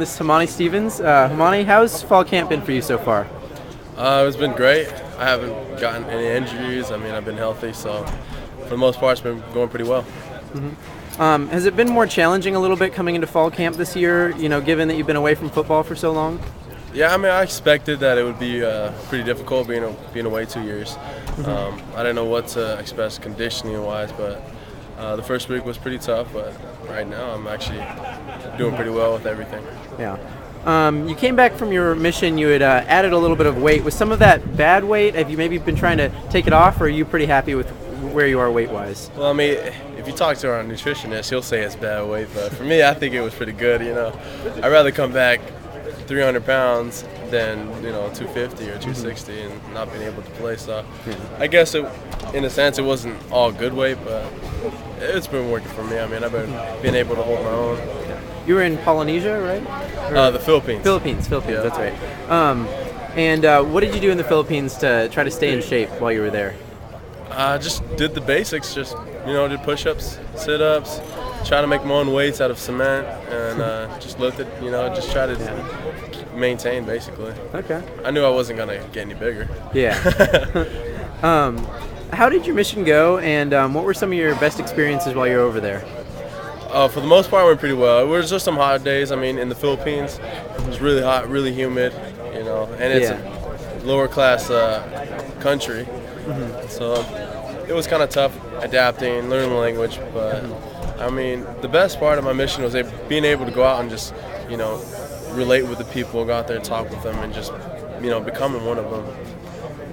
This is Hamani Stevens. Hamani, how's fall camp been for you so far? It's been great. I haven't gotten any injuries. I mean, I've been healthy, so for the most part, it's been going pretty well. Has it been more challenging a little bit coming into fall camp this year, given that you've been away from football for so long? Yeah, I mean, I expected that it would be pretty difficult being away 2 years. I didn't know what to expect conditioning-wise, but the first week was pretty tough. But right now, I'm actually doing pretty well with everything. Yeah. You came back from your mission. You had added a little bit of weight. Was some of that bad weight? Have you maybe been trying to take it off, or are you pretty happy with where you are weight-wise? Well, I mean, if you talk to our nutritionist, he'll say it's bad weight. But for me, I think it was pretty good. I'd rather come back 300 pounds than 250 or 260 and not being able to play. So I guess in a sense it wasn't all good weight, but it's been working for me. I mean, I've been able to hold my own. You were in Polynesia, right? The Philippines. Philippines, yeah. That's right. And what did you do in the Philippines to try to stay in shape while you were there? I just did the basics, just did push-ups, sit-ups, try to make my own weights out of cement, and just looked at, just try to maintain, basically. Okay. I knew I wasn't going to get any bigger. Yeah. How did your mission go, and what were some of your best experiences while you were over there? For the most part, it went pretty well. It was just some hot days. I mean, in the Philippines, it was really hot, really humid, and it's a lower-class country. So it was kind of tough adapting, learning the language, but I mean, the best part of my mission was being able to go out and just, relate with the people, go out there and talk with them, and just, becoming one of them.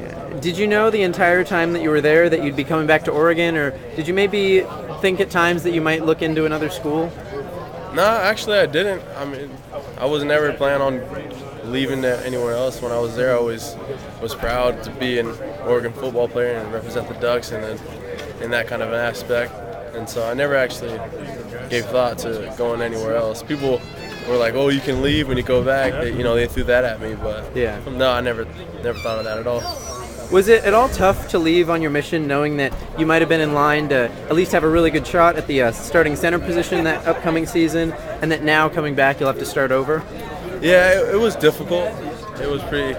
Yeah. Did you know the entire time that you were there that you'd be coming back to Oregon, or did you maybe think at times that you might look into another school? No, actually I didn't. I mean, I was never planning on leaving anywhere else. When I was there, I always was proud to be an Oregon football player and represent the Ducks in that kind of an aspect. And so I never actually gave thought to going anywhere else. People were like, "Oh, you can leave when you go back." They threw that at me, but no, I never thought of that at all. Was it at all tough to leave on your mission, knowing that you might have been in line to at least have a really good shot at the starting center position that upcoming season, and that now coming back you'll have to start over? Yeah, it was difficult. It was pretty.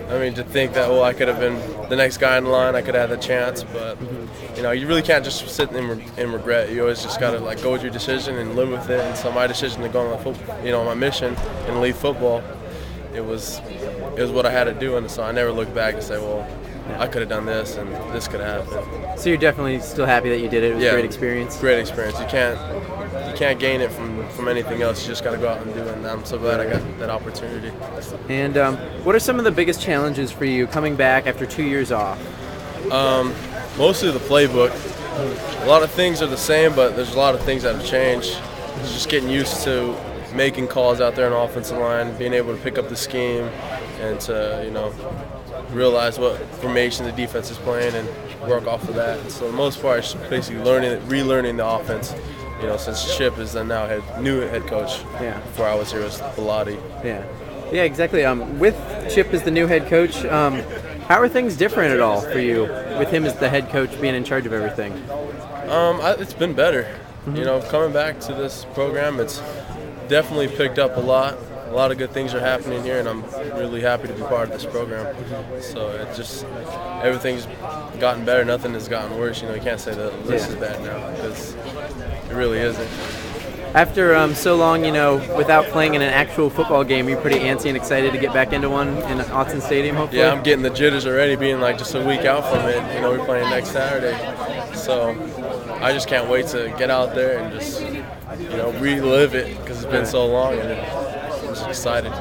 I mean, to think that I could have been the next guy in line, I could have had the chance, but you really can't just sit in regret. You always just gotta go with your decision and live with it. And so my decision to go on my mission and leave football, it was what I had to do, and so I never looked back and say, well, I could have done this and this could have happened. So you're definitely still happy that you did it. It was a great experience. Great experience. You can't gain it from anything else. You just got to go out and do it, and I'm so glad I got that opportunity. And what are some of the biggest challenges for you coming back after 2 years off? Mostly the playbook. A lot of things are the same, but there's a lot of things that have changed. It's just getting used to making calls out there on the offensive line, being able to pick up the scheme, and to realize what formation the defense is playing and work off of that. And so the most part, it's basically relearning the offense. Since Chip is the new head coach. Yeah. Before I was here, it was Bilotti. Yeah, exactly. With Chip as the new head coach, how are things different at all for you with him as the head coach being in charge of everything? It's been better. Coming back to this program, it's definitely picked up a lot. A lot of good things are happening here, and I'm really happy to be part of this program. So everything's gotten better. Nothing has gotten worse. You can't say that this is bad now, because it really isn't. After so long, without playing in an actual football game, you're pretty antsy and excited to get back into one in Autzen Stadium, hopefully? Yeah, I'm getting the jitters already, being just a week out from it. We're playing next Saturday. So I just can't wait to get out there and just, relive it, because it's been so long, and I'm just excited.